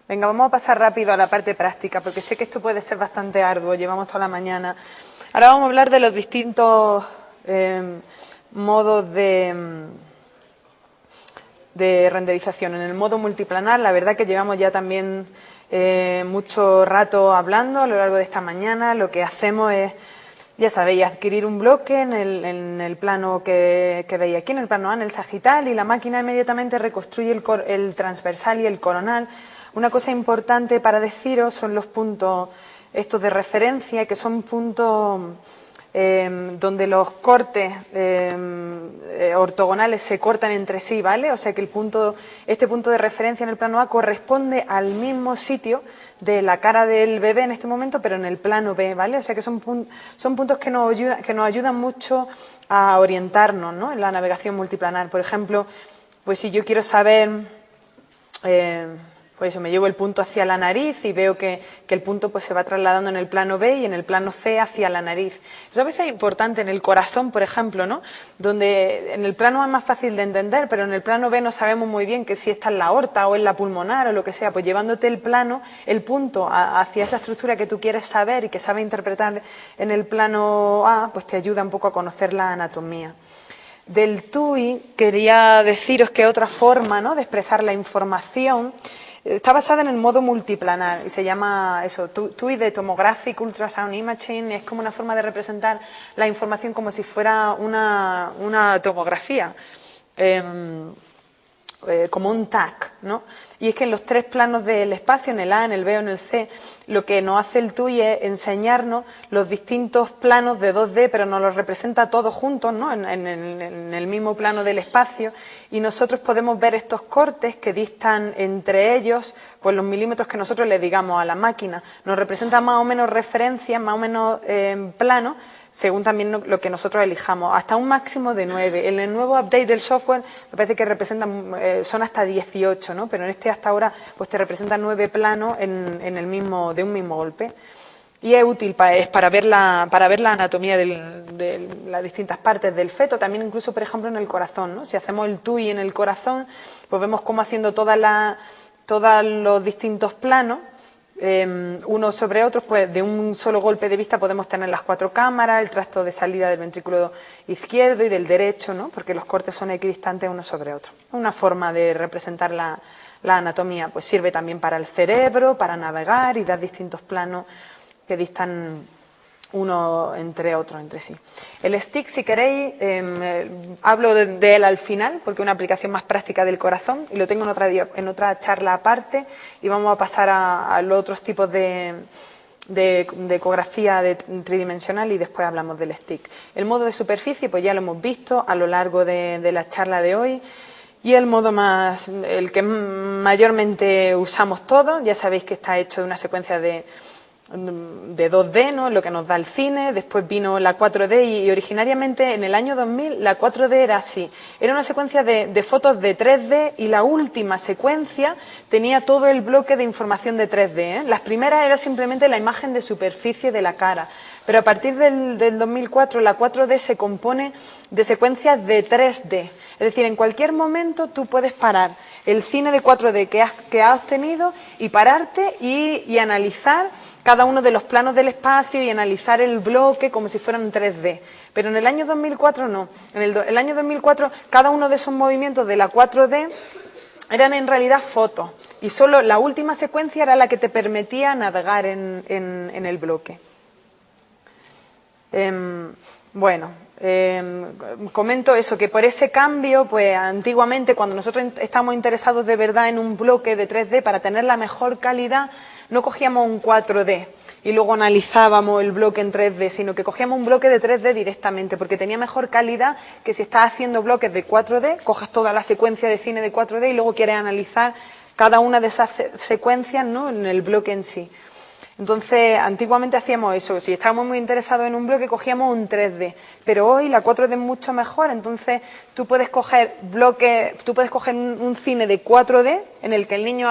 Venga, vamos a pasar rápido a la parte práctica, porque sé que esto puede ser bastante arduo, llevamos toda la mañana. Ahora vamos a hablar de los distintos modos de renderización. En el modo multiplanar, la verdad que llevamos ya también mucho rato hablando a lo largo de esta mañana. Lo que hacemos es, ya sabéis, adquirir un bloque en el plano que veis aquí, en el plano A, en el sagital, y la máquina inmediatamente reconstruye el transversal y el coronal. Una cosa importante para deciros son los puntos estos de referencia, que son puntos donde los cortes ortogonales se cortan entre sí, ¿vale? O sea que este punto de referencia en el plano A corresponde al mismo sitio de la cara del bebé en este momento, pero en el plano B, ¿vale? O sea que son puntos que nos ayudan mucho a orientarnos, ¿no?, en la navegación multiplanar. Por ejemplo, pues si yo quiero saber, pues eso, me llevo el punto hacia la nariz y veo que el punto pues se va trasladando en el plano B y en el plano C hacia la nariz. Eso a veces es importante en el corazón, por ejemplo, ¿no?, donde en el plano A es más fácil de entender, pero en el plano B no sabemos muy bien que si está en la aorta o en la pulmonar o lo que sea. Pues llevándote el punto hacia esa estructura que tú quieres saber y que sabes interpretar en el plano A, pues te ayuda un poco a conocer la anatomía. Del TUI quería deciros que otra forma, ¿no?, de expresar la información está basada en el modo multiplanar y se llama eso, TUI de Tomographic Ultrasound Imaging. Es como una forma de representar la información como si fuera una tomografía, como un TAC, ¿no? Y es que en los tres planos del espacio, en el A, en el B o en el C, lo que nos hace el TUI es enseñarnos los distintos planos de 2D, pero nos los representa todos juntos, ¿no?, en el mismo plano del espacio, y nosotros podemos ver estos cortes que distan entre ellos pues los milímetros que nosotros le digamos a la máquina. Nos representa más o menos referencias, más o menos planos, según también lo que nosotros elijamos, hasta un máximo de 9. En el nuevo update del software me parece que representan, son hasta 18, ¿no?, pero en este hasta ahora pues te representa 9 planos de un mismo golpe. Y es útil para ver la anatomía de las distintas partes del feto, también incluso, por ejemplo, en el corazón, ¿no? Si hacemos el TUI en el corazón, pues vemos cómo haciendo todos los distintos planos, unos sobre otros, pues de un solo golpe de vista podemos tener las 4 cámaras, el tracto de salida del ventrículo izquierdo y del derecho, ¿no?, porque los cortes son equidistantes unos sobre otros. Una forma de representar la anatomía. Pues sirve también para el cerebro, para navegar y dar distintos planos que distan uno entre otro, entre sí. El stick, si queréis, hablo de él al final, porque es una aplicación más práctica del corazón, y lo tengo en otra charla aparte, y vamos a pasar a los otros tipos de ecografía tridimensional, y después hablamos del stick. El modo de superficie, pues ya lo hemos visto a lo largo de la charla de hoy. Y el modo el que mayormente usamos todos, ya sabéis que está hecho de una secuencia de 2D, ¿no?, lo que nos da el cine. Después vino la 4D y originariamente en el año 2000 la 4D era así. Era una secuencia de fotos de 3D y la última secuencia tenía todo el bloque de información de 3D, ¿eh? Las primeras era simplemente la imagen de superficie de la cara. Pero a partir del 2004 la 4D se compone de secuencias de 3D. Es decir, en cualquier momento tú puedes parar el cine de 4D que has obtenido y pararte y analizar cada uno de los planos del espacio y analizar el bloque como si fueran 3D. Pero en el año 2004 no. En el año 2004 cada uno de esos movimientos de la 4D eran en realidad fotos. Y solo la última secuencia era la que te permitía navegar en el bloque. Comento eso, que por ese cambio, pues antiguamente cuando nosotros estábamos interesados de verdad en un bloque de 3D, para tener la mejor calidad, no cogíamos un 4D y luego analizábamos el bloque en 3D, sino que cogíamos un bloque de 3D directamente, porque tenía mejor calidad que si estás haciendo bloques de 4D, cojas toda la secuencia de cine de 4D y luego quieres analizar cada una de esas secuencias, ¿no?, en el bloque en sí. Entonces, antiguamente hacíamos eso, si estábamos muy interesados en un bloque, cogíamos un 3D, pero hoy la 4D es mucho mejor. Entonces tú puedes coger un cine de 4D en el que el niño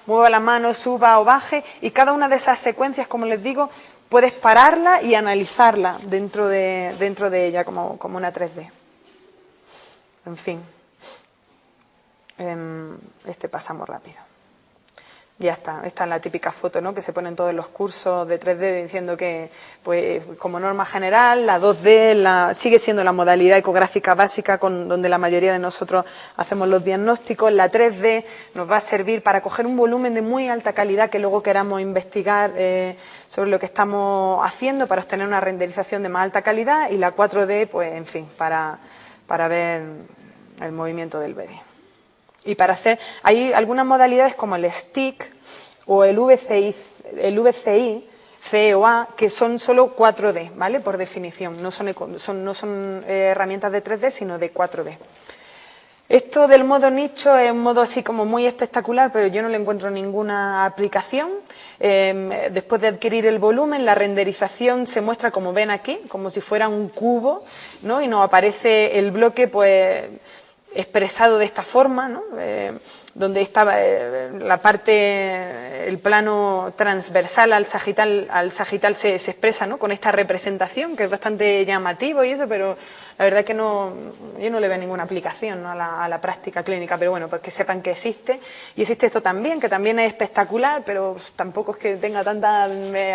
mueva la mano, suba o baje, y cada una de esas secuencias, como les digo, puedes pararla y analizarla dentro de ella como una 3D. En fin, pasamos rápido. Ya está, esta es la típica foto, ¿no?, que se pone en todos los cursos de 3D diciendo que, pues, como norma general, la 2D sigue siendo la modalidad ecográfica básica donde la mayoría de nosotros hacemos los diagnósticos. La 3D nos va a servir para coger un volumen de muy alta calidad que luego queramos investigar sobre lo que estamos haciendo para obtener una renderización de más alta calidad, y la 4D, pues, en fin, para ver el movimiento del bebé. Y para hacer, hay algunas modalidades como el STIC o el VCI, C o A, que son solo 4D, ¿vale? Por definición, no son herramientas de 3D, sino de 4D. Esto del modo nicho es un modo así como muy espectacular, pero yo no le encuentro ninguna aplicación. Después de adquirir el volumen, la renderización se muestra, como ven aquí, como si fuera un cubo, ¿no? Y nos aparece el bloque, pues, expresado de esta forma, ¿no? Donde estaba la parte, el plano transversal al sagital se expresa, ¿no?, con esta representación, que es bastante llamativo y eso, pero la verdad es que yo no le veo ninguna aplicación, ¿no?, a la práctica clínica, pero bueno, pues que sepan que existe. Y existe esto también, que también es espectacular, pero tampoco es que tenga tanta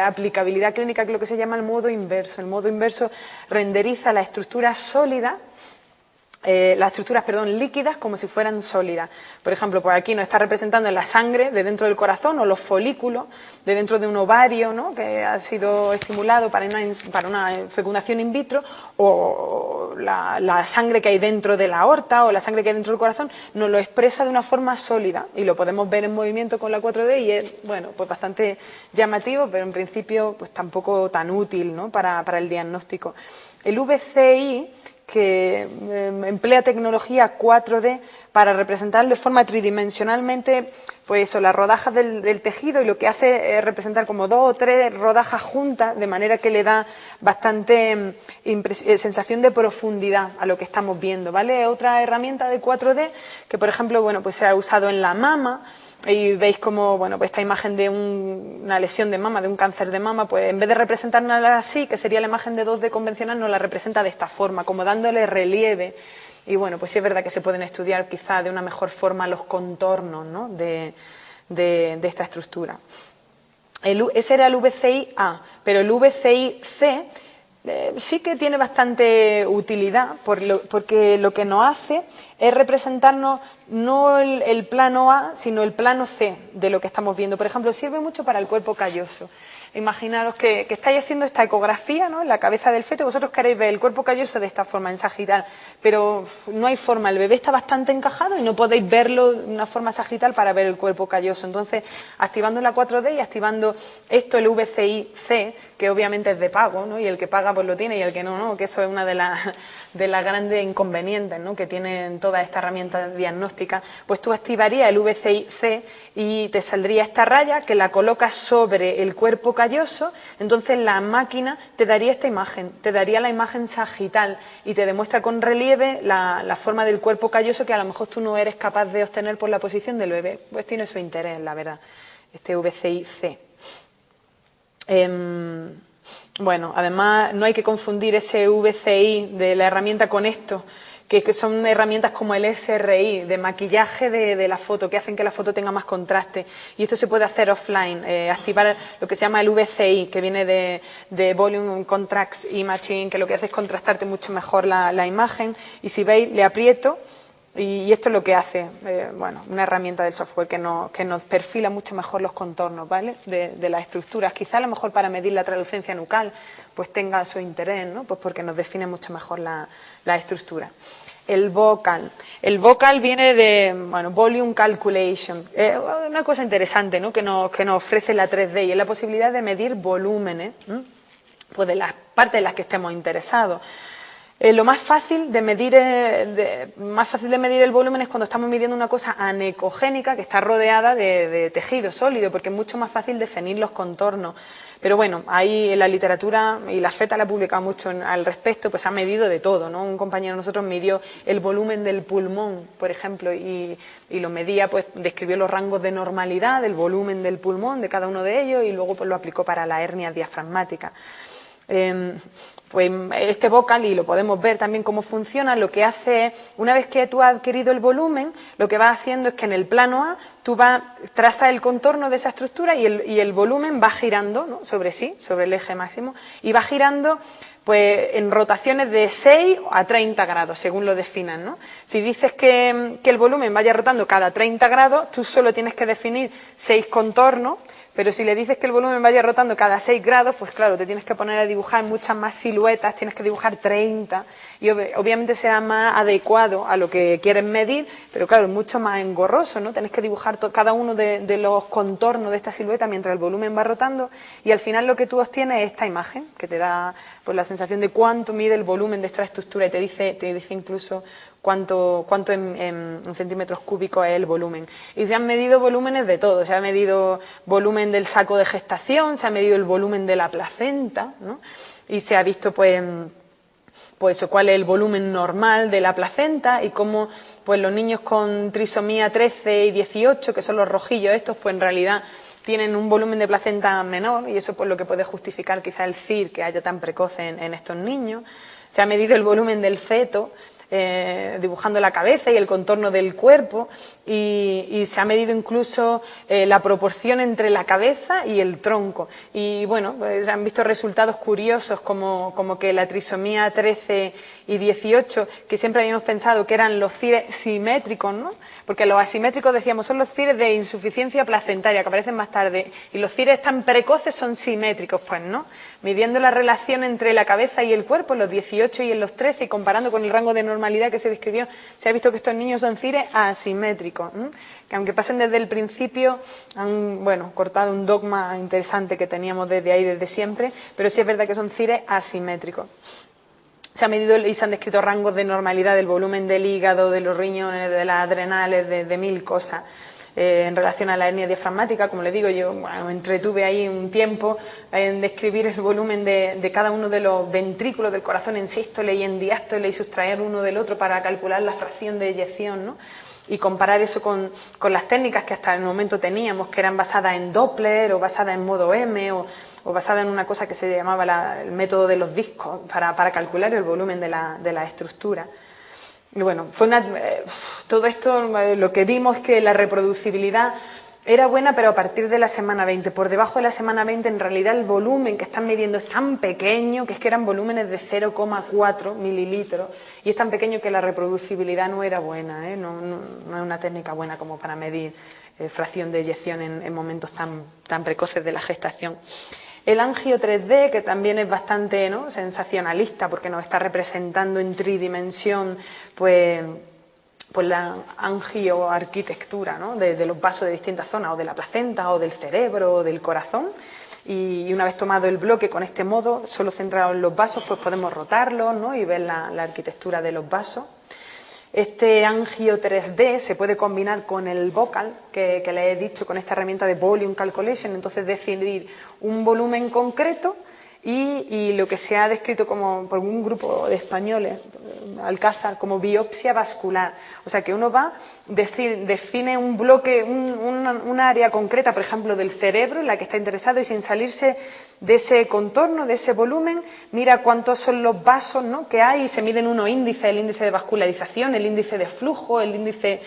aplicabilidad clínica, que es lo que se llama el modo inverso. El modo inverso renderiza la estructura sólida, líquidas como si fueran sólidas. Por ejemplo, pues aquí nos está representando la sangre de dentro del corazón, o los folículos de dentro de un ovario, ¿no?, que ha sido estimulado para una fecundación in vitro, o la sangre que hay dentro de la aorta, o la sangre que hay dentro del corazón, nos lo expresa de una forma sólida, y lo podemos ver en movimiento con la 4D, y es, bueno, pues bastante llamativo, pero en principio pues tampoco tan útil, ¿no?, para el diagnóstico. El VCI, que emplea tecnología 4D para representar de forma tridimensionalmente, pues eso, las rodajas del tejido, y lo que hace es representar como 2 o 3 rodajas juntas, de manera que le da bastante sensación de profundidad a lo que estamos viendo, ¿vale? Otra herramienta de 4D que, por ejemplo, bueno, pues se ha usado en la mama. Y veis como, bueno, pues esta imagen de una lesión de mama, de un cáncer de mama, pues en vez de representarla así, que sería la imagen de 2D convencional, nos la representa de esta forma, como dándole relieve. Y bueno, pues sí es verdad que se pueden estudiar quizá de una mejor forma los contornos, ¿no?, de esta estructura. Ese era el VCI-A, pero el VCI-C sí que tiene bastante utilidad, porque lo que nos hace es representarnos no el plano A, sino el plano C de lo que estamos viendo. Por ejemplo, sirve mucho para el cuerpo calloso. Imaginaros que estáis haciendo esta ecografía, ¿no?, en la cabeza del feto, vosotros queréis ver el cuerpo calloso de esta forma, en sagital, pero no hay forma, el bebé está bastante encajado y no podéis verlo de una forma sagital para ver el cuerpo calloso. Entonces, activando la 4D y activando esto, el VCI-C, que obviamente es de pago, ¿no?, y el que paga pues lo tiene, y el que no, que eso es una de las grandes inconvenientes, ¿no?, que tienen todas estas herramientas diagnósticas. Pues tú activarías el VCI-C y te saldría esta raya, que la colocas sobre el cuerpo calloso. Entonces la máquina te daría esta imagen, te daría la imagen sagital, y te demuestra con relieve la forma del cuerpo calloso, que a lo mejor tú no eres capaz de obtener por la posición del bebé. Pues tiene su interés, la verdad, este VCI-C. Bueno, además no hay que confundir ese VCI de la herramienta con esto, que son herramientas como el SRI, de maquillaje de la foto, que hacen que la foto tenga más contraste. Y esto se puede hacer offline, activar lo que se llama el VCI, que viene de Volume Contrast Imaging, que lo que hace es contrastarte mucho mejor la imagen. Y si veis, le aprieto, y esto es lo que hace, bueno, una herramienta del software que nos perfila mucho mejor los contornos, ¿vale?, de las estructuras. Quizá a lo mejor para medir la translucencia nucal pues tenga su interés, ¿no?, pues porque nos define mucho mejor la estructura. El vocal viene de, bueno, Volume Calculation, una cosa interesante, ¿no?, que nos ofrece la 3D, y es la posibilidad de medir volúmenes, pues de las partes en las que estemos interesados. Lo más fácil de medir el volumen es cuando estamos midiendo una cosa anecogénica que está rodeada de tejido sólido, porque es mucho más fácil definir los contornos. Pero bueno, ahí en la literatura, y la FETA la ha publicado mucho al respecto, pues ha medido de todo, ¿no? Un compañero de nosotros midió el volumen del pulmón, por ejemplo, y lo medía, pues describió los rangos de normalidad del volumen del pulmón de cada uno de ellos, y luego pues lo aplicó para la hernia diafragmática. Pues este vocal, y lo podemos ver también cómo funciona, lo que hace es, una vez que tú has adquirido el volumen, lo que vas haciendo es que en el plano A tú trazas el contorno de esa estructura y el volumen va girando, ¿no?, sobre sí, sobre el eje máximo, y va girando pues en rotaciones de 6 a 30 grados, según lo definan, ¿no? Si dices que el volumen vaya rotando cada 30 grados, tú solo tienes que definir 6 contornos. Pero si le dices que el volumen vaya rotando cada 6 grados, pues claro, te tienes que poner a dibujar muchas más siluetas, tienes que dibujar 30 y obviamente será más adecuado a lo que quieres medir, pero claro, es mucho más engorroso, ¿no? Tienes que dibujar cada uno de los contornos de esta silueta mientras el volumen va rotando y al final lo que tú obtienes es esta imagen que te da pues la sensación de cuánto mide el volumen de esta estructura y te dice incluso cuánto en centímetros cúbicos es el volumen. Y se han medido volúmenes de todo, se ha medido volumen del saco de gestación, se ha medido el volumen de la placenta, ¿no? Y se ha visto pues eso, cuál es el volumen normal de la placenta y cómo pues los niños con trisomía 13 y 18, que son los rojillos estos, pues en realidad tienen un volumen de placenta menor y eso pues lo que puede justificar quizá el CIR que haya tan precoce en estos niños. Se ha medido el volumen del feto, dibujando la cabeza y el contorno del cuerpo y se ha medido incluso la proporción entre la cabeza y el tronco y bueno, pues se han visto resultados curiosos como que la trisomía 13 y 18, que siempre habíamos pensado que eran los CIRES simétricos, ¿no? Porque los asimétricos decíamos son los CIRES de insuficiencia placentaria que aparecen más tarde y los CIRES tan precoces son simétricos, pues no, midiendo la relación entre la cabeza y el cuerpo en los 18 y en los 13 y comparando con el rango de normalidad que se describió, se ha visto que estos niños son CIRES asimétricos, que aunque pasen desde el principio, han cortado un dogma interesante que teníamos desde ahí, desde siempre, pero sí es verdad que son CIRES asimétricos. Se ha medido y se han descrito rangos de normalidad del volumen del hígado, de los riñones, de las adrenales, de mil cosas. En relación a la hernia diafragmática, como le digo, yo me entretuve ahí un tiempo en describir el volumen de cada uno de los ventrículos del corazón en sístole y en diástole y sustraer uno del otro para calcular la fracción de eyección, ¿no? Y comparar eso con las técnicas que hasta el momento teníamos, que eran basadas en Doppler o basadas en modo M o basadas en una cosa que se llamaba el método de los discos para calcular el volumen de la estructura. Y bueno, todo esto lo que vimos es que la reproducibilidad era buena, pero a partir de la semana 20. Por debajo de la semana 20, en realidad el volumen que están midiendo es tan pequeño, que es que eran volúmenes de 0,4 mililitros, y es tan pequeño que la reproducibilidad no era buena, no es una técnica buena como para medir fracción de eyección en momentos tan precoces de la gestación. El angio 3D, que también es bastante sensacionalista porque nos está representando en tridimensión pues la angioarquitectura, ¿no? de los vasos de distintas zonas, o de la placenta, o del cerebro, o del corazón. Y una vez tomado el bloque con este modo, solo centrado en los vasos, pues podemos rotarlos, ¿no? Y ver la arquitectura de los vasos. Este angio 3D se puede combinar con el vocal, que le he dicho, con esta herramienta de volume calculation, entonces decidir un volumen concreto y lo que se ha descrito como por un grupo de españoles, Alcázar, como biopsia vascular. O sea que uno define un bloque, un área concreta, por ejemplo, del cerebro en la que está interesado y sin salirse de ese contorno, de ese volumen, mira cuántos son los vasos, ¿no?, que hay y se miden unos índices, el índice de vascularización, el índice de flujo, el índice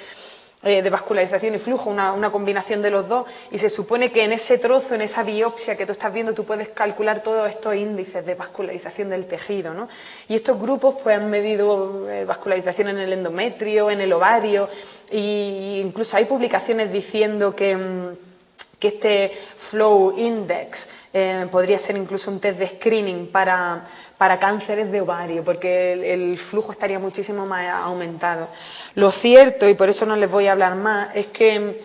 de vascularización y flujo, una combinación de los dos, y se supone que en ese trozo, en esa biopsia que tú estás viendo, tú puedes calcular todos estos índices de vascularización del tejido, ¿no? Y estos grupos pues han medido vascularización en el endometrio, en el ovario, e incluso hay publicaciones diciendo que este Flow Index podría ser incluso un test de screening para cánceres de ovario, porque el flujo estaría muchísimo más aumentado. Lo cierto, y por eso no les voy a hablar más, es que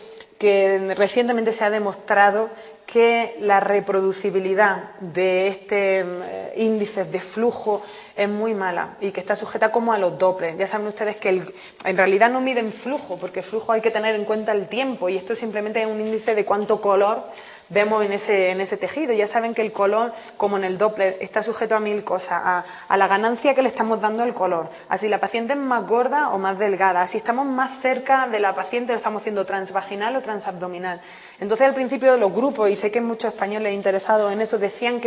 recientemente se ha demostrado que la reproducibilidad de índices de flujo es muy mala y que está sujeta como a los Doppler. Ya saben ustedes que en realidad no miden flujo, porque el flujo hay que tener en cuenta el tiempo y esto simplemente es un índice de cuánto color vemos en ese tejido. Ya saben que el color, como en el Doppler, está sujeto a 1000 cosas, a la ganancia que le estamos dando al color. Así la paciente es más gorda o más delgada, si estamos más cerca de la paciente lo estamos haciendo transvaginal o transabdominal. Entonces al principio de los grupos, y sé que muchos españoles interesados en eso, decían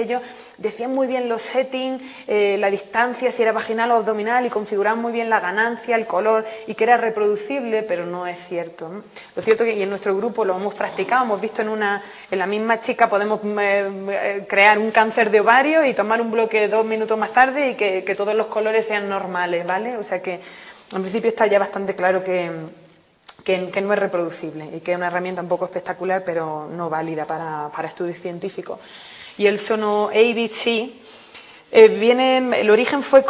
muy bien los settings, la distancia, si era vaginal o abdominal, y configuraban muy bien la ganancia, el color, y que era reproducible, pero no es cierto, ¿no? Lo cierto es que y en nuestro grupo lo hemos practicado, hemos visto en la misma chica podemos crear un cáncer de ovario y tomar un bloque 2 minutos más tarde y que todos los colores sean normales, ¿vale? O sea que en principio está ya bastante claro que no es reproducible y que es una herramienta un poco espectacular, pero no válida para estudios científicos. Y el sono ABC el origen fue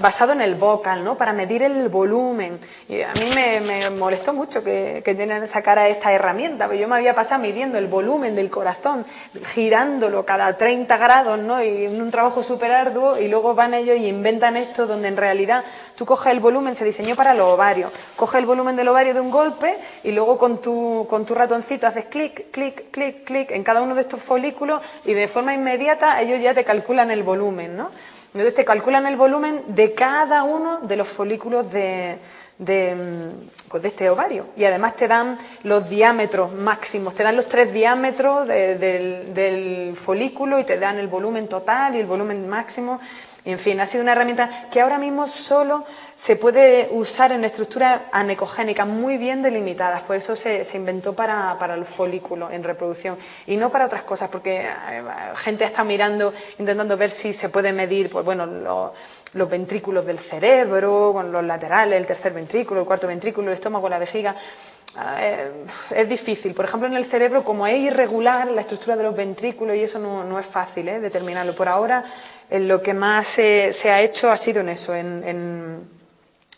basado en el vocal, ¿no? Para medir el volumen. Y a mí me molestó mucho que Jenner sacara esta herramienta, porque yo me había pasado midiendo el volumen del corazón, girándolo cada 30 grados, ¿no? Y en un trabajo súper arduo, y luego van ellos y inventan esto donde en realidad tú coges el volumen, se diseñó para los ovarios, coges el volumen del ovario de un golpe y luego con tu ratoncito haces clic, clic, clic, clic en cada uno de estos folículos y de forma inmediata ellos ya te calculan el volumen, ¿no? Entonces te calculan el volumen de cada uno de los folículos de este ovario, y además te dan los diámetros máximos, te dan los 3 diámetros del folículo y te dan el volumen total y el volumen máximo. En fin, ha sido una herramienta que ahora mismo solo se puede usar en estructuras anecogénicas muy bien delimitadas, por eso se inventó para el folículo en reproducción y no para otras cosas, porque gente está mirando, intentando ver si se puede medir, pues bueno, los ventrículos del cerebro, con los laterales, el tercer ventrículo, el cuarto ventrículo, el estómago, la vejiga. Es difícil. Por ejemplo, en el cerebro, como es irregular la estructura de los ventrículos y eso no es fácil determinarlo. Por ahora, lo que más se ha hecho ha sido en eso, en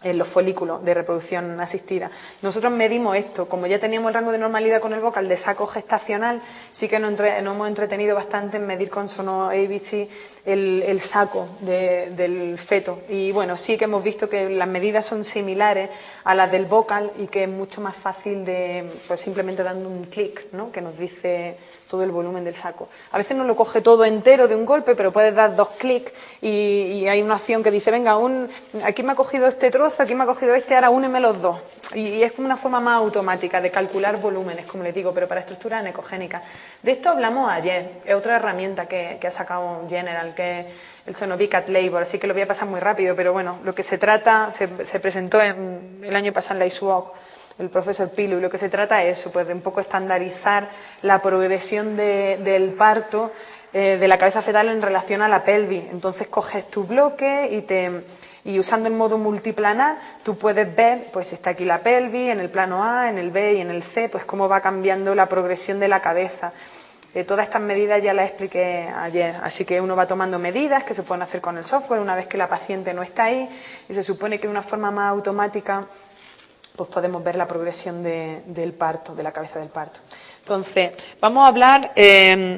los folículos de reproducción asistida. Nosotros medimos esto, como ya teníamos el rango de normalidad con el vocal de saco gestacional, sí que nos hemos entretenido bastante en medir con sono ABC el saco del feto. Y bueno, sí que hemos visto que las medidas son similares a las del vocal y que es mucho más fácil pues simplemente dando un clic, ¿no? Que nos dice todo el volumen del saco. A veces no lo coge todo entero de un golpe, pero puedes dar 2 clics y hay una opción que dice, venga, aquí me ha cogido este trozo, aquí me ha cogido este, ahora úneme los 2. Y es como una forma más automática de calcular volúmenes, como les digo, pero para estructuras anecogénicas. De esto hablamos ayer, es otra herramienta que ha sacado General, que es el Sonovicat Label, así que lo voy a pasar muy rápido, pero bueno, lo que se trata, se presentó el año pasado en la ISUOC, el profesor Pilu, y lo que se trata es eso, pues de un poco estandarizar la progresión del parto de la cabeza fetal en relación a la pelvis. Entonces coges tu bloque y usando el modo multiplanar tú puedes ver pues si está aquí la pelvis, en el plano A, en el B y en el C, pues cómo va cambiando la progresión de la cabeza. Todas estas medidas ya las expliqué ayer, así que uno va tomando medidas que se pueden hacer con el software una vez que la paciente no está ahí y se supone que de una forma más automática pues podemos ver la progresión del parto, de la cabeza del parto. Entonces, vamos a hablar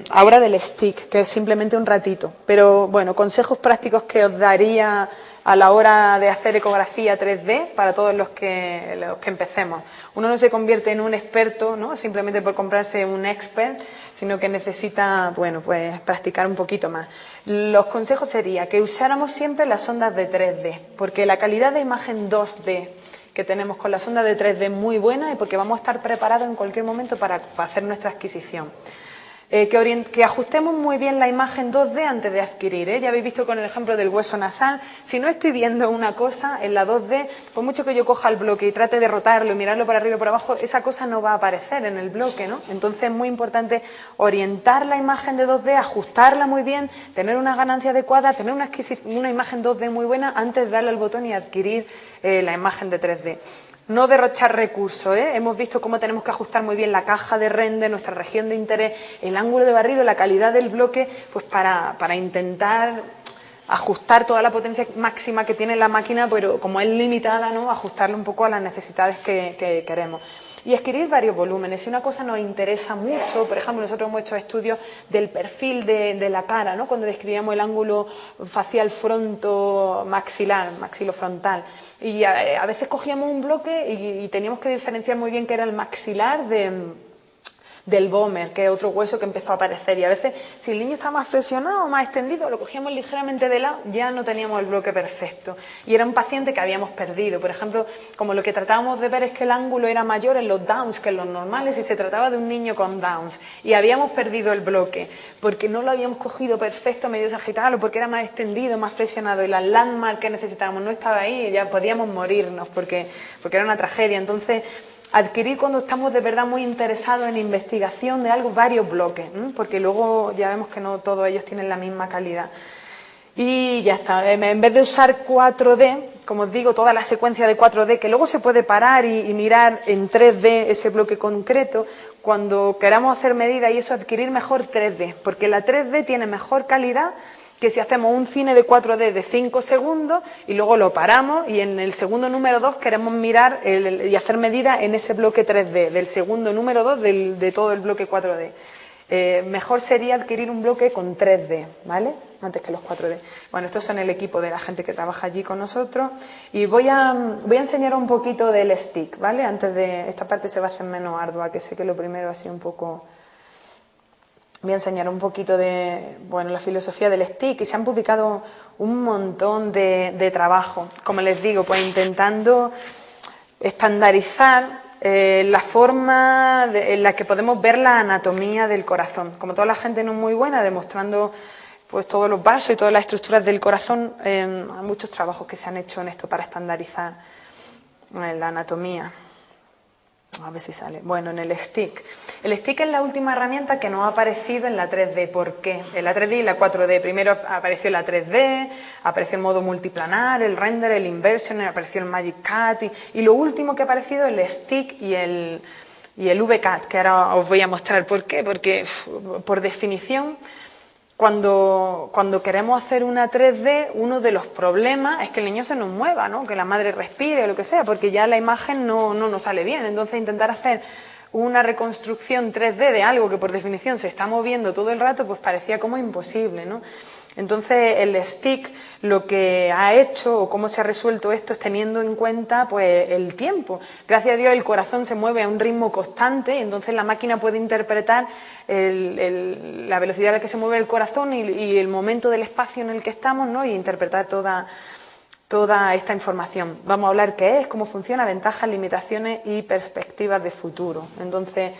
ahora del stick, que es simplemente un ratito, pero bueno, consejos prácticos que os daría a la hora de hacer ecografía 3D para todos los que empecemos. Uno no se convierte en un experto, ¿no? Simplemente por comprarse un expert, sino que necesita, bueno, pues practicar un poquito más. Los consejos serían que usáramos siempre las ondas de 3D, porque la calidad de imagen 2D que tenemos con la sonda de 3D muy buena y porque vamos a estar preparados en cualquier momento para hacer nuestra adquisición. Que ajustemos muy bien la imagen 2D antes de adquirir, ¿eh? Ya habéis visto con el ejemplo del hueso nasal, si no estoy viendo una cosa en la 2D, por mucho que yo coja el bloque y trate de rotarlo y mirarlo para arriba y por abajo, esa cosa no va a aparecer en el bloque, ¿no? Entonces es muy importante orientar la imagen de 2D, ajustarla muy bien, tener una ganancia adecuada, tener una imagen 2D muy buena antes de darle al botón y adquirir la imagen de 3D. No derrochar recursos, ¿eh? Hemos visto cómo tenemos que ajustar muy bien la caja de render, nuestra región de interés, el ángulo de barrido, la calidad del bloque, pues para intentar ajustar toda la potencia máxima que tiene la máquina, pero como es limitada, ¿no? Ajustarlo un poco a las necesidades que queremos. Y adquirir varios volúmenes. Si una cosa nos interesa mucho, por ejemplo, nosotros hemos hecho estudios del perfil de la cara, ¿no? Cuando describíamos el ángulo facial fronto-maxilar, maxilofrontal. Y a veces cogíamos un bloque y teníamos que diferenciar muy bien qué era el maxilar del Vomer, que es otro hueso que empezó a aparecer. Y a veces, si el niño está más flexionado o más extendido, lo cogíamos ligeramente de lado, ya no teníamos el bloque perfecto. Y era un paciente que habíamos perdido. Por ejemplo, como lo que tratábamos de ver es que el ángulo era mayor en los Downs que en los normales y se trataba de un niño con Downs. Y habíamos perdido el bloque, porque no lo habíamos cogido perfecto medio sagital o porque era más extendido, más flexionado. Y las landmark que necesitábamos no estaba ahí y ya podíamos morirnos porque era una tragedia. Entonces, adquirir cuando estamos de verdad muy interesados en investigación de algo, varios bloques, porque luego ya vemos que no todos ellos tienen la misma calidad. Y ya está, en vez de usar 4D, como os digo, toda la secuencia de 4D, que luego se puede parar y mirar en 3D ese bloque concreto, cuando queramos hacer medidas y eso, adquirir mejor 3D, porque la 3D tiene mejor calidad que si hacemos un cine de 4D de 5 segundos y luego lo paramos y en el segundo número 2 queremos mirar y hacer medidas en ese bloque 3D, del segundo número 2 de todo el bloque 4D. Mejor sería adquirir un bloque con 3D, ¿vale? Antes que los 4D. Bueno, estos son el equipo de la gente que trabaja allí con nosotros y voy a enseñaros un poquito del stick, ¿vale? Antes de esta parte se va a hacer menos ardua, que sé que lo primero ha sido un poco... Voy a enseñar un poquito de la filosofía del stick y se han publicado un montón de trabajos, como les digo, pues intentando estandarizar la forma en la que podemos ver la anatomía del corazón. Como toda la gente no es muy buena, demostrando pues todos los vasos y todas las estructuras del corazón, hay muchos trabajos que se han hecho en esto para estandarizar la anatomía. A ver si sale. Bueno, en el stick. El stick es la última herramienta que nos ha aparecido en la 3D. ¿Por qué? En la 3D y la 4D. Primero apareció la 3D, apareció el modo multiplanar, el render, el inversion, apareció el Magic Cut y lo último que ha aparecido el stick y el VCAT, que ahora os voy a mostrar por qué. Porque, por definición, cuando queremos hacer una 3D, uno de los problemas es que el niño se nos mueva, ¿no? Que la madre respire o lo que sea, porque ya la imagen no nos sale bien. Entonces, intentar hacer una reconstrucción 3D de algo que por definición se está moviendo todo el rato, pues parecía como imposible, ¿no? Entonces, el stick lo que ha hecho o cómo se ha resuelto esto es teniendo en cuenta pues el tiempo. Gracias a Dios el corazón se mueve a un ritmo constante y entonces la máquina puede interpretar la velocidad a la que se mueve el corazón y el momento del espacio en el que estamos, ¿no? Y interpretar toda esta información. Vamos a hablar qué es, cómo funciona, ventajas, limitaciones y perspectivas de futuro. Entonces,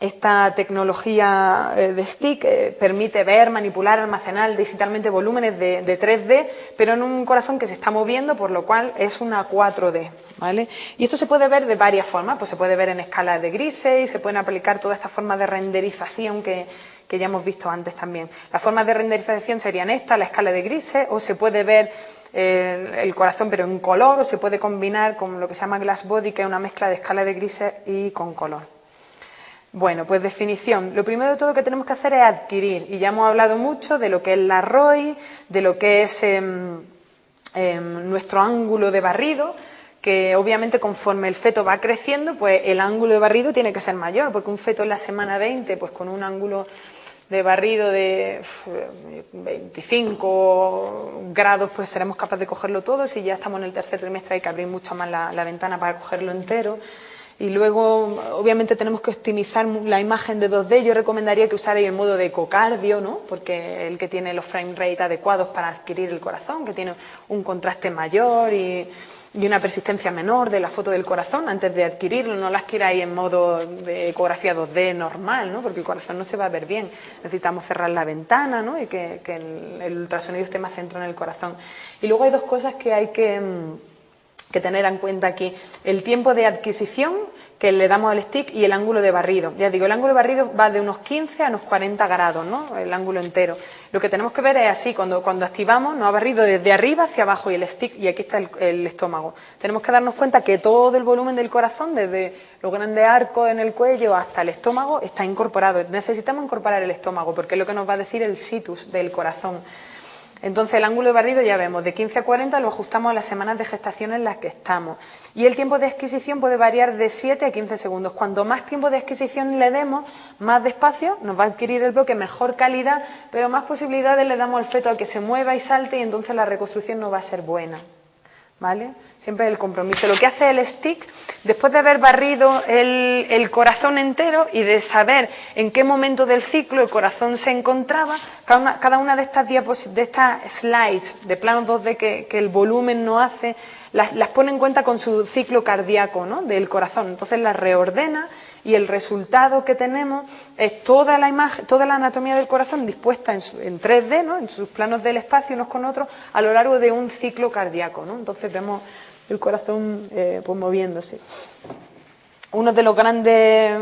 esta tecnología de stick permite ver, manipular, almacenar digitalmente volúmenes de 3D, pero en un corazón que se está moviendo, por lo cual es una 4D, ¿vale? Y esto se puede ver de varias formas, pues se puede ver en escala de grises y se pueden aplicar todas estas formas de renderización que ya hemos visto antes también. Las formas de renderización serían esta, la escala de grises, o se puede ver el corazón pero en color, o se puede combinar con lo que se llama glass body, que es una mezcla de escala de grises y con color. Bueno, pues definición. Lo primero de todo que tenemos que hacer es adquirir, y ya hemos hablado mucho de lo que es la ROI, de lo que es nuestro ángulo de barrido, que obviamente conforme el feto va creciendo, pues el ángulo de barrido tiene que ser mayor, porque un feto en la semana 20, pues con un ángulo de barrido de 25 grados, pues seremos capaces de cogerlo todo. Si ya estamos en el tercer trimestre hay que abrir mucho más la ventana para cogerlo entero. Y luego, obviamente, tenemos que optimizar la imagen de 2D. Yo recomendaría que usarais el modo de ecocardio, ¿no? Porque el que tiene los frame rate adecuados para adquirir el corazón, que tiene un contraste mayor y una persistencia menor de la foto del corazón antes de adquirirlo. No las adquiráis en modo de ecografía 2D normal, ¿no? Porque el corazón no se va a ver bien. Necesitamos cerrar la ventana, ¿no? Y que el ultrasonido esté más centrado en el corazón. Y luego hay dos cosas que hay que tener en cuenta aquí: el tiempo de adquisición que le damos al stick y el ángulo de barrido. Ya digo, el ángulo de barrido va de unos 15 a unos 40 grados, ¿no? El ángulo entero. Lo que tenemos que ver es así, cuando activamos nos ha barrido desde arriba hacia abajo y el stick, y aquí está el estómago. Tenemos que darnos cuenta que todo el volumen del corazón, desde los grandes arcos en el cuello hasta el estómago, está incorporado. Necesitamos incorporar el estómago porque es lo que nos va a decir el situs del corazón. Entonces, el ángulo de barrido ya vemos, de 15 a 40 lo ajustamos a las semanas de gestación en las que estamos. Y el tiempo de adquisición puede variar de 7 a 15 segundos. Cuanto más tiempo de adquisición le demos, más despacio nos va a adquirir el bloque, mejor calidad, pero más posibilidades le damos al feto a que se mueva y salte, y entonces la reconstrucción no va a ser buena, ¿vale? Siempre el compromiso. Lo que hace el stick, después de haber barrido el corazón entero y de saber en qué momento del ciclo el corazón se encontraba, cada una de estas slides de planos 2D que el volumen no hace, las pone en cuenta con su ciclo cardíaco, ¿no?, del corazón. Entonces las reordena y el resultado que tenemos es toda la imagen, toda la anatomía del corazón dispuesta en 3D, ¿no?, en sus planos del espacio unos con otros a lo largo de un ciclo cardíaco, ¿no? Entonces vemos el corazón pues moviéndose. Uno de los grandes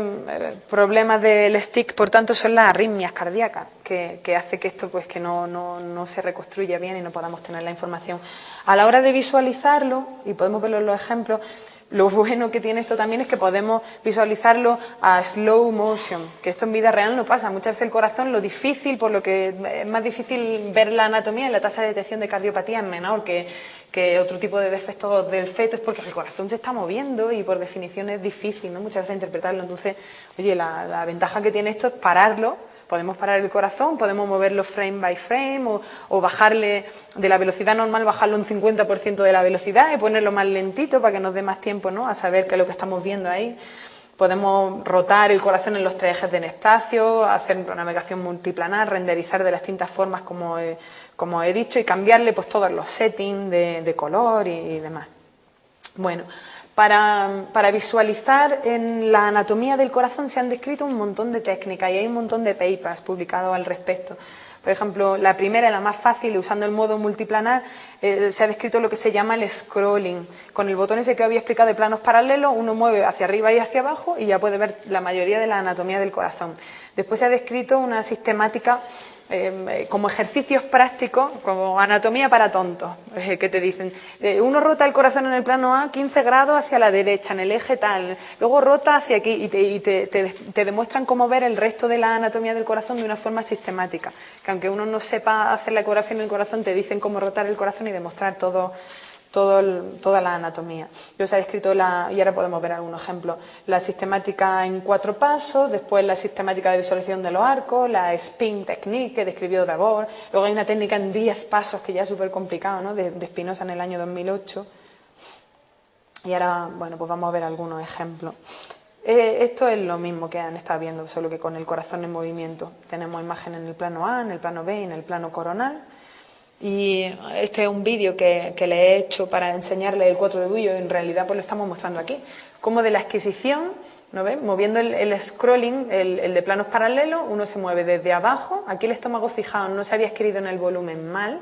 problemas del stick, por tanto, son las arritmias cardíacas, que hace que esto pues que no se reconstruya bien y no podamos tener la información. A la hora de visualizarlo, y podemos verlo en los ejemplos, lo bueno que tiene esto también es que podemos visualizarlo a slow motion, que esto en vida real no pasa. Muchas veces el corazón, lo difícil, por lo que es más difícil ver la anatomía y la tasa de detección de cardiopatía es menor que otro tipo de defectos del feto, es porque el corazón se está moviendo y por definición es difícil, ¿no?, muchas veces interpretarlo. Entonces, oye, la ventaja que tiene esto es pararlo. Podemos parar el corazón, podemos moverlo frame by frame o bajarle de la velocidad normal, bajarlo un 50% de la velocidad y ponerlo más lentito para que nos dé más tiempo, ¿no?, a saber qué es lo que estamos viendo ahí. Podemos rotar el corazón en los 3 ejes del espacio, hacer una navegación multiplanar, renderizar de las distintas formas como he dicho y cambiarle pues todos los settings de color y demás. Bueno, para visualizar en la anatomía del corazón se han descrito un montón de técnicas y hay un montón de papers publicados al respecto. Por ejemplo, la primera, la más fácil, usando el modo multiplanar, se ha descrito lo que se llama el scrolling. Con el botón ese que había explicado de planos paralelos, uno mueve hacia arriba y hacia abajo y ya puede ver la mayoría de la anatomía del corazón. Después se ha descrito una sistemática como ejercicios prácticos, como anatomía para tontos, que te dicen, uno rota el corazón en el plano A 15 grados hacia la derecha, en el eje tal, luego rota hacia aquí y te demuestran cómo ver el resto de la anatomía del corazón de una forma sistemática, que aunque uno no sepa hacer la ecografía en el corazón, te dicen cómo rotar el corazón y demostrar toda la anatomía. Yo os he descrito y ahora podemos ver algunos ejemplos, la sistemática en 4 pasos, después la sistemática de visualización de los arcos, la spin technique que describió Dabor, luego hay una técnica en 10 pasos que ya es súper complicado, ¿no?, de Spinoza en el año 2008. Y ahora, bueno, pues vamos a ver algunos ejemplos. Esto es lo mismo que han estado viendo, solo que con el corazón en movimiento. Tenemos imagen en el plano A, en el plano B y en el plano coronal. Y este es un vídeo que le he hecho para enseñarle el 4 de Bullo, en realidad pues lo estamos mostrando aquí. Como de la adquisición, ¿no ven? Moviendo el scrolling, el de planos paralelos, uno se mueve desde abajo, aquí el estómago, fijaos, no se había escrito en el volumen mal.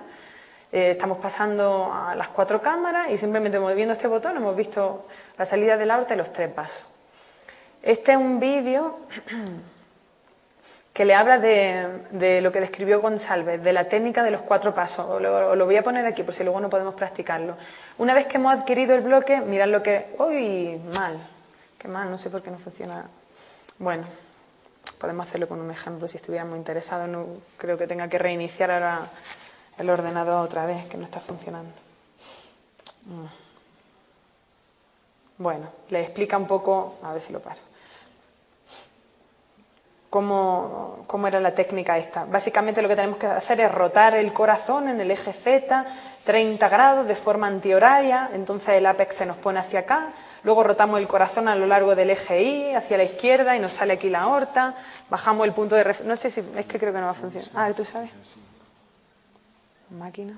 Estamos pasando a las 4 cámaras y simplemente moviendo este botón hemos visto la salida de la aorta y los 3 vasos. Este es un vídeo que le habla de lo que describió González, de la técnica de los 4 pasos. Os lo voy a poner aquí por si luego no podemos practicarlo. Una vez que hemos adquirido el bloque, mirad lo que... ¡Uy! Mal. Qué mal, no sé por qué no funciona. Bueno, podemos hacerlo con un ejemplo si estuviéramos interesados. No creo que tenga que reiniciar ahora el ordenador otra vez, que no está funcionando. Bueno, le explica un poco... A ver si lo paro. ¿Cómo era la técnica esta? Básicamente lo que tenemos que hacer es rotar el corazón en el eje Z 30 grados de forma antihoraria, entonces el ápex se nos pone hacia acá, luego rotamos el corazón a lo largo del eje Y hacia la izquierda y nos sale aquí la aorta, bajamos el punto de referencia, no sé si, es que creo que no va a funcionar. Ah, ¿tú sabes? Máquina.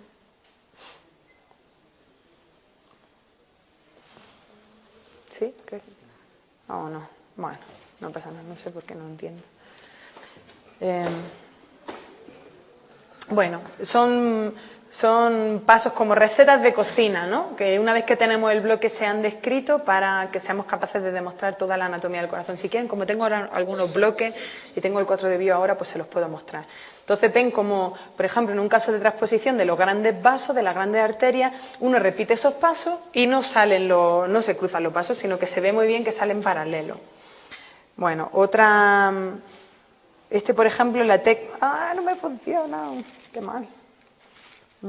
¿Sí? ¿Qué? Oh, no. Bueno, no pasa nada, no sé por qué no entiendo. Bueno, son pasos como recetas de cocina, ¿no?, que una vez que tenemos el bloque se han descrito para que seamos capaces de demostrar toda la anatomía del corazón. Si quieren, como tengo ahora algunos bloques y tengo el 4 de Bullo ahora, pues se los puedo mostrar. Entonces ven como, por ejemplo, en un caso de transposición de los grandes vasos, de las grandes arterias, uno repite esos pasos y no se cruzan los pasos, sino que se ve muy bien que salen paralelos. Bueno, otra... por ejemplo, la técnica... ¡Ah, no me funciona! ¡Qué mal! A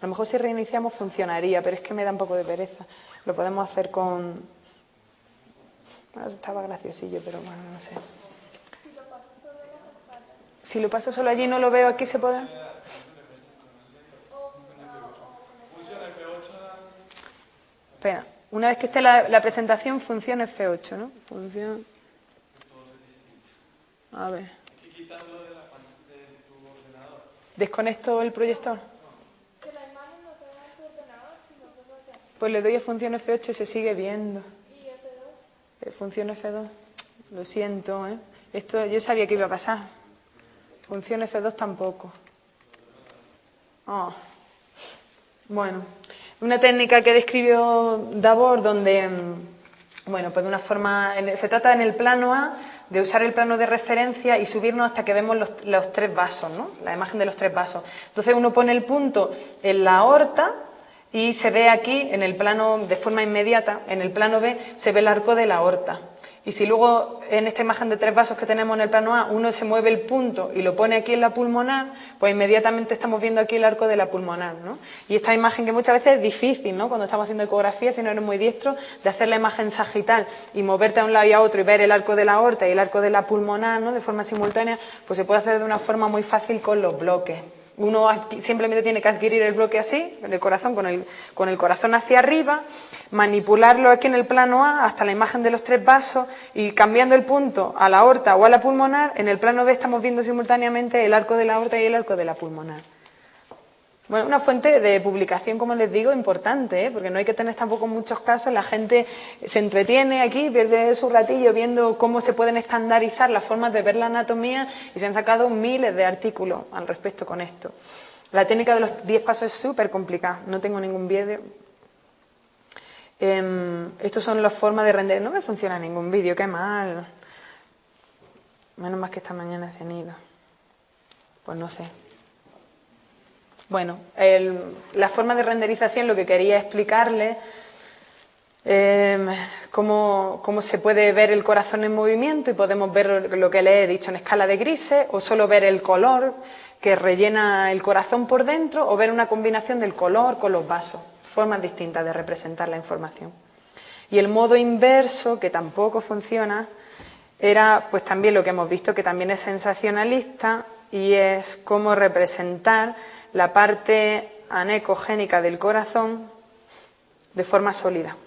lo mejor si reiniciamos funcionaría, pero es que me da un poco de pereza. Lo podemos hacer con... Bueno, estaba graciosillo, pero bueno, no sé. Si lo paso solo allí y no lo veo aquí, ¿se podrá? Espera, una vez que esté la presentación, función F8, ¿no? Función... A ver. ¿Desconecto el proyector? Pues le doy a función F8 y se sigue viendo. ¿Y F2? Función F2. Lo siento, ¿eh? Esto yo sabía que iba a pasar. Función F2 tampoco. Oh. Bueno, una técnica que describió Davor donde, bueno, pues de una forma, se trata en el plano A de usar el plano de referencia y subirnos hasta que vemos los tres vasos, ¿no? La imagen de los tres vasos. Entonces uno pone el punto en la aorta y se ve aquí en el plano de forma inmediata, en el plano B se ve el arco de la aorta. Y si luego en esta imagen de tres vasos que tenemos en el plano A uno se mueve el punto y lo pone aquí en la pulmonar, pues inmediatamente estamos viendo aquí el arco de la pulmonar, ¿no? Y esta imagen que muchas veces es difícil, ¿no? Cuando estamos haciendo ecografía, si no eres muy diestro, de hacer la imagen sagital y moverte a un lado y a otro y ver el arco de la aorta y el arco de la pulmonar, ¿no? De forma simultánea, pues se puede hacer de una forma muy fácil con los bloques. Uno simplemente tiene que adquirir el bloque así, en el corazón, con el corazón hacia arriba, manipularlo aquí en el plano A hasta la imagen de los tres vasos y cambiando el punto a la aorta o a la pulmonar, en el plano B estamos viendo simultáneamente el arco de la aorta y el arco de la pulmonar. Bueno, una fuente de publicación, como les digo, importante, ¿eh? Porque no hay que tener tampoco muchos casos. La gente se entretiene aquí, pierde su ratillo viendo cómo se pueden estandarizar las formas de ver la anatomía y se han sacado miles de artículos al respecto con esto. La técnica de los 10 pasos es súper complicada, no tengo ningún vídeo. Estos son las formas de render. No me funciona ningún vídeo, qué mal. Menos mal que esta mañana se han ido. Pues no sé. Bueno, la forma de renderización, lo que quería explicarles, cómo se puede ver el corazón en movimiento y podemos ver lo que les he dicho en escala de grises, o solo ver el color que rellena el corazón por dentro, o ver una combinación del color con los vasos, formas distintas de representar la información. Y el modo inverso, que tampoco funciona, era pues también lo que hemos visto, que también es sensacionalista, y es cómo representar la parte anecogénica del corazón de forma sólida.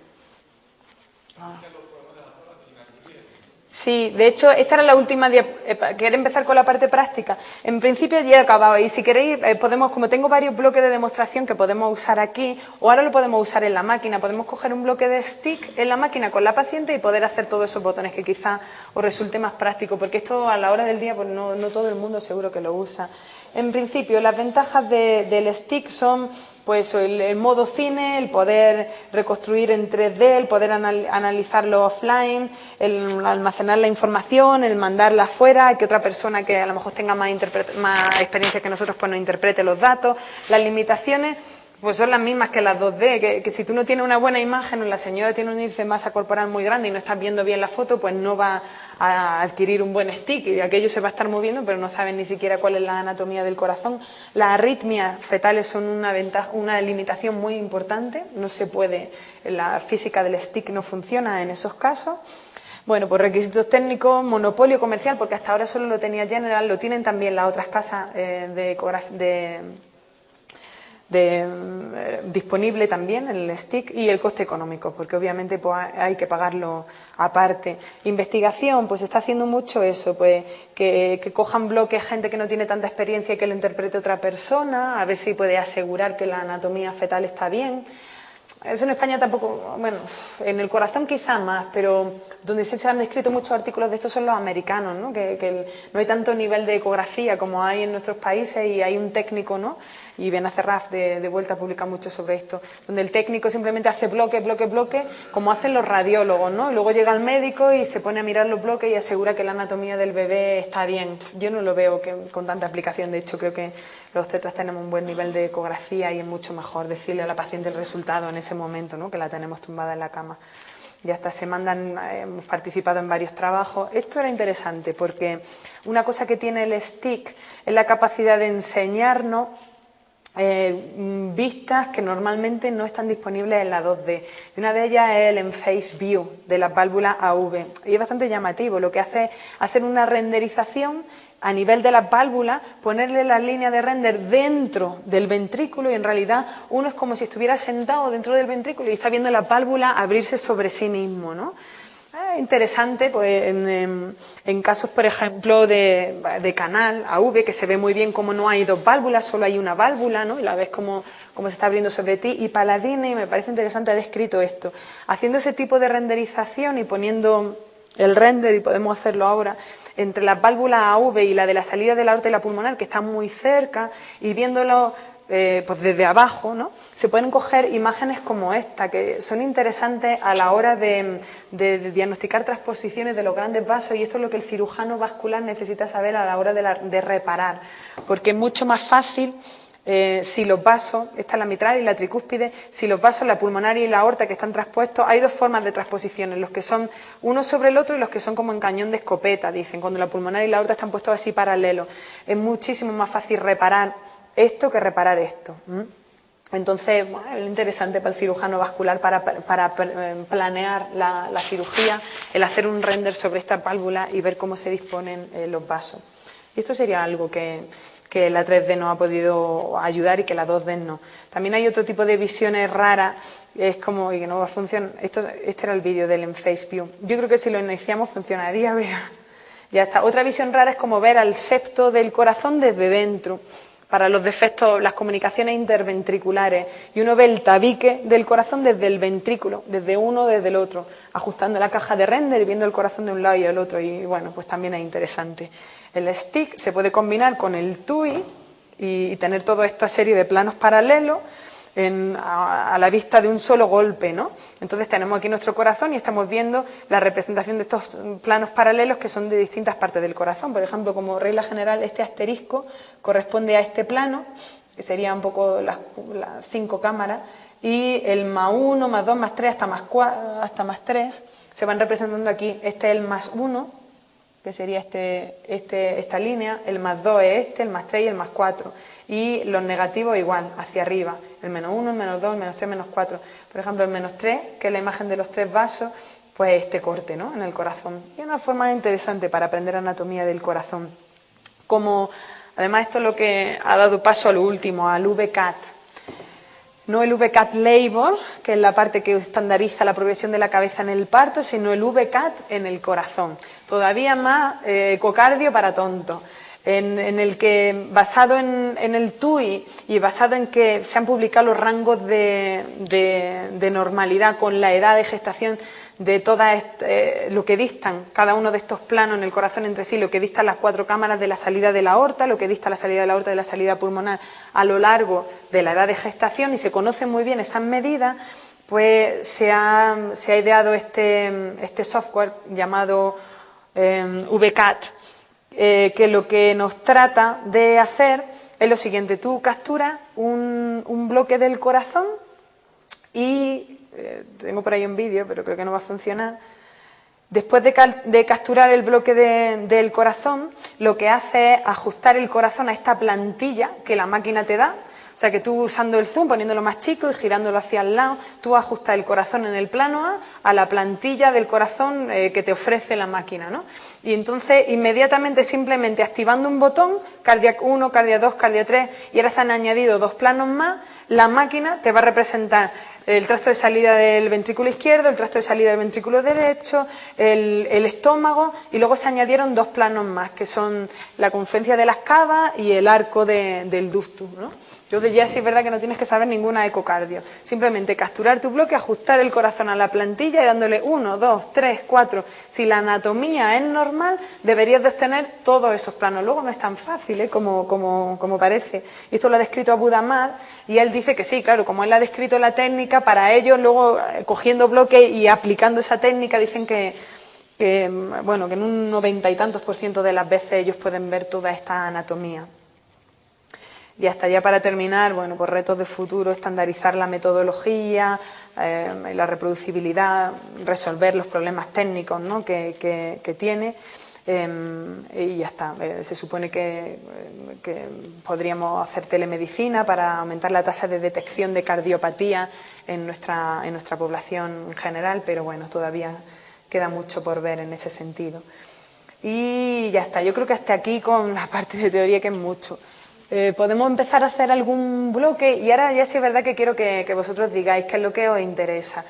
Sí, de hecho, esta era la última diapositiva. ¿Queréis empezar con la parte práctica? En principio ya he acabado y si queréis podemos, como tengo varios bloques de demostración que podemos usar aquí, o ahora lo podemos usar en la máquina, podemos coger un bloque de stick en la máquina con la paciente y poder hacer todos esos botones que quizá os resulte más práctico, porque esto a la hora del día pues no todo el mundo seguro que lo usa. En principio, las ventajas del stick son pues el modo cine, el poder reconstruir en 3D, el poder analizarlo offline, el almacenar la información, el mandarla afuera, que otra persona que a lo mejor tenga más experiencia que nosotros pues nos interprete los datos. Las limitaciones pues son las mismas que las 2D, que si tú no tienes una buena imagen o la señora tiene un índice de masa corporal muy grande y no estás viendo bien la foto, pues no va a adquirir un buen stick y aquello se va a estar moviendo, pero no saben ni siquiera cuál es la anatomía del corazón. Las arritmias fetales son una limitación muy importante, no se puede, la física del stick no funciona en esos casos. Bueno, pues requisitos técnicos, monopolio comercial, porque hasta ahora solo lo tenía General, lo tienen también las otras casas disponible también el stick, y el coste económico, porque obviamente pues hay que pagarlo aparte. Investigación, pues se está haciendo mucho eso, pues que cojan bloques gente que no tiene tanta experiencia y que lo interprete otra persona, a ver si puede asegurar que la anatomía fetal está bien. Eso en España tampoco, bueno, en el corazón quizá más, pero donde se han escrito muchos artículos de estos son los americanos, ¿no? Que no hay tanto nivel de ecografía como hay en nuestros países y hay un técnico, ¿no? Y Benacerraf de vuelta publica mucho sobre esto, donde el técnico simplemente hace bloque, como hacen los radiólogos, ¿no? Y luego llega el médico y se pone a mirar los bloques y asegura que la anatomía del bebé está bien. Yo no lo veo con tanta aplicación, de hecho creo que los tetras tenemos un buen nivel de ecografía y es mucho mejor decirle a la paciente el resultado en ese momento, ¿no? Que la tenemos tumbada en la cama. Y hasta se mandan, hemos participado en varios trabajos. Esto era interesante porque una cosa que tiene el stick es la capacidad de enseñarnos vistas que normalmente no están disponibles en la 2D. Y una de ellas es el Enphase View de las válvulas AV. Y es bastante llamativo. Lo que hace es hacer una renderización a nivel de las válvulas, ponerle las líneas de render dentro del ventrículo y en realidad uno es como si estuviera sentado dentro del ventrículo y está viendo las válvulas abrirse sobre sí mismo, ¿no? Interesante, pues en casos, por ejemplo, de canal AV, que se ve muy bien como no hay dos válvulas, solo hay una válvula, ¿no? Y la ves como se está abriendo sobre ti. Y Paladini, me parece interesante, ha descrito esto. Haciendo ese tipo de renderización y poniendo el render, y podemos hacerlo ahora, entre las válvulas AV y la de la salida de la aorta y la pulmonar, que están muy cerca, y viéndolo pues desde abajo, ¿no? Se pueden coger imágenes como esta, que son interesantes a la hora de diagnosticar transposiciones de los grandes vasos, y esto es lo que el cirujano vascular necesita saber a la hora de reparar, porque es mucho más fácil si los vasos, esta es la mitral y la tricúspide, si los vasos, la pulmonar y la aorta que están transpuestos, hay dos formas de transposiciones, los que son uno sobre el otro y los que son como en cañón de escopeta, dicen, cuando la pulmonar y la aorta están puestos así paralelos. Es muchísimo más fácil reparar esto que reparar esto. Entonces, bueno, es interesante para el cirujano vascular para planear la cirugía, el hacer un render sobre esta válvula y ver cómo se disponen los vasos. Y esto sería algo que la 3D no ha podido ayudar y que la 2D no. También hay otro tipo de visiones raras, es como y que no va a funcionar. Este era el vídeo del Enphase View. Yo creo que si lo iniciamos funcionaría, pero ya está. Otra visión rara es como ver al septo del corazón desde dentro, para los defectos, las comunicaciones interventriculares, y uno ve el tabique del corazón desde el ventrículo, desde uno, desde el otro, ajustando la caja de render y viendo el corazón de un lado y del otro, y bueno, pues también es interesante. El stick se puede combinar con el TUI y tener toda esta serie de planos paralelos a la vista de un solo golpe, ¿no? Entonces tenemos aquí nuestro corazón y estamos viendo la representación de estos planos paralelos que son de distintas partes del corazón. Por ejemplo, como regla general, este asterisco corresponde a este plano, que sería un poco las 5 cámaras, y el +1, +2, +3, hasta +3 se van representando aquí. Este es el +1, que sería esta línea, el +2 es el +3 y el +4. Y los negativos igual, hacia arriba, el -1, el -2, el -3, el -4. Por ejemplo, el -3, que es la imagen de los 3 vasos, pues este corte, ¿no?, en el corazón. Y una forma interesante para aprender anatomía del corazón. Además, esto es lo que ha dado paso a lo último, al VCAT. No el VCAT label, que es la parte que estandariza la progresión de la cabeza en el parto, sino el VCAT en el corazón. Todavía más ecocardio para tontos, en el que, basado en el TUI y basado en que se han publicado los rangos de normalidad con la edad de gestación de todas lo que distan cada uno de estos planos en el corazón entre sí, lo que distan las 4 cámaras de la salida de la aorta, lo que dista la salida de la aorta de la salida pulmonar a lo largo de la edad de gestación, y se conocen muy bien esas medidas, pues se ha ideado este software llamado VCAT, que lo que nos trata de hacer es lo siguiente: tú capturas un bloque del corazón y tengo por ahí un vídeo, pero creo que no va a funcionar. Después de capturar el bloque del corazón, lo que hace es ajustar el corazón a esta plantilla que la máquina te da. O sea que tú, usando el zoom, poniéndolo más chico y girándolo hacia el lado, tú ajustas el corazón en el plano a la plantilla del corazón que te ofrece la máquina, ¿no? Y entonces, inmediatamente, simplemente activando un botón, Cardiac 1, Cardiac 2, Cardiac 3, y ahora se han añadido 2 planos más, la máquina te va a representar el tracto de salida del ventrículo izquierdo, el tracto de salida del ventrículo derecho, el estómago, y luego se añadieron 2 planos más, que son la confluencia de las cavas y el arco del ductus, ¿no? Entonces ya sí es verdad que no tienes que saber ninguna ecocardio, simplemente capturar tu bloque, ajustar el corazón a la plantilla y dándole 1, 2, 3, 4. Si la anatomía es normal, deberías de obtener todos esos planos. Luego no es tan fácil, como parece. Y esto lo ha descrito Abu Damar, y él dice que sí, claro, como él ha descrito la técnica, para ellos luego cogiendo bloques y aplicando esa técnica, dicen que en un 90 y tantos % de las veces ellos pueden ver toda esta anatomía. Y hasta ya para terminar, bueno, pues retos de futuro: estandarizar la metodología, la reproducibilidad, resolver los problemas técnicos, ¿no?, que tiene. y ya está. Se supone que podríamos hacer telemedicina para aumentar la tasa de detección de cardiopatía en nuestra población en general, pero bueno, todavía queda mucho por ver en ese sentido. Y ya está, yo creo que hasta aquí con la parte de teoría, que es mucho. Podemos empezar a hacer algún bloque, y ahora ya sí es verdad que quiero que vosotros digáis qué es lo que os interesa,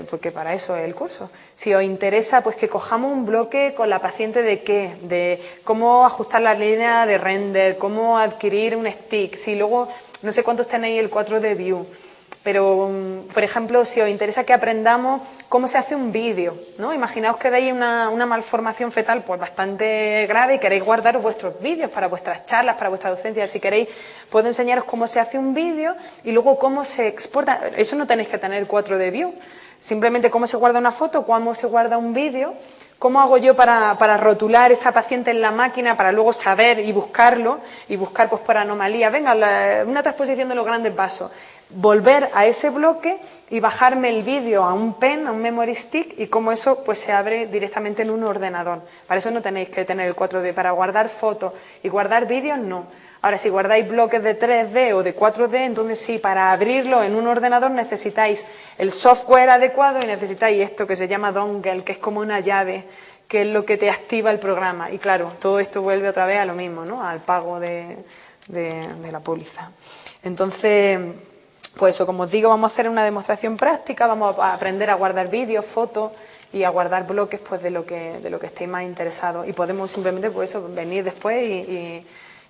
porque para eso es el curso. Si os interesa, pues que cojamos un bloque con la paciente de qué, de cómo ajustar la línea de render, cómo adquirir un stick, si luego, no sé cuántos tenéis el 4D View, pero, por ejemplo, si os interesa que aprendamos cómo se hace un vídeo, ¿no? Imaginaos que veis una malformación fetal pues bastante grave y queréis guardar vuestros vídeos para vuestras charlas, para vuestra docencia. Si queréis, puedo enseñaros cómo se hace un vídeo y luego cómo se exporta. Eso no tenéis que tener 4D View. Simplemente cómo se guarda una foto, cómo se guarda un vídeo, cómo hago yo para rotular esa paciente en la máquina para luego saber y buscarlo, y buscar pues por anomalías. Venga, una transposición de los grandes vasos. Volver a ese bloque y bajarme el vídeo a un pen, a un memory stick, y cómo eso pues se abre directamente en un ordenador. Para eso no tenéis que tener el 4D. Para guardar fotos y guardar vídeos, no. Ahora, si guardáis bloques de 3D o de 4D, entonces sí, para abrirlo en un ordenador necesitáis el software adecuado y necesitáis esto que se llama dongle, que es como una llave, que es lo que te activa el programa. Y claro, todo esto vuelve otra vez a lo mismo, ¿no? Al pago de la póliza. Entonces, pues eso, como os digo, vamos a hacer una demostración práctica, vamos a aprender a guardar vídeos, fotos y a guardar bloques pues de lo que estéis más interesados. Y podemos simplemente pues eso, venir después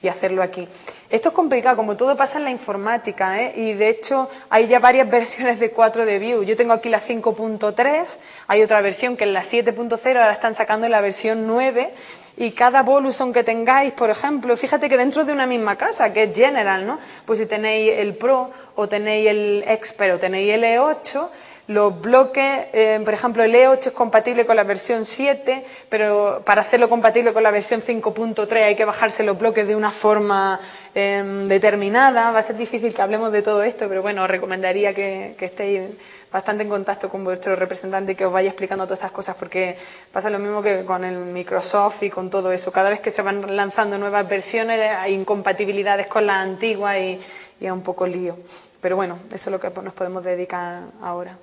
y hacerlo aquí. Esto es complicado, como todo pasa en la informática, y de hecho hay ya varias versiones de 4D View. Yo tengo aquí la 5.3, hay otra versión que es la 7.0, ahora están sacando la versión 9, y cada Voluson que tengáis, por ejemplo, fíjate que dentro de una misma casa, que es General, ¿no? Pues si tenéis el Pro, o tenéis el Expert, o tenéis el E8, los bloques, por ejemplo, el E8 es compatible con la versión 7, pero para hacerlo compatible con la versión 5.3 hay que bajarse los bloques de una forma determinada. Va a ser difícil que hablemos de todo esto, pero bueno, os recomendaría que estéis bastante en contacto con vuestro representante y que os vaya explicando todas estas cosas, porque pasa lo mismo que con el Microsoft y con todo eso. Cada vez que se van lanzando nuevas versiones hay incompatibilidades con las antiguas y es un poco lío. Pero bueno, eso es lo que nos podemos dedicar ahora.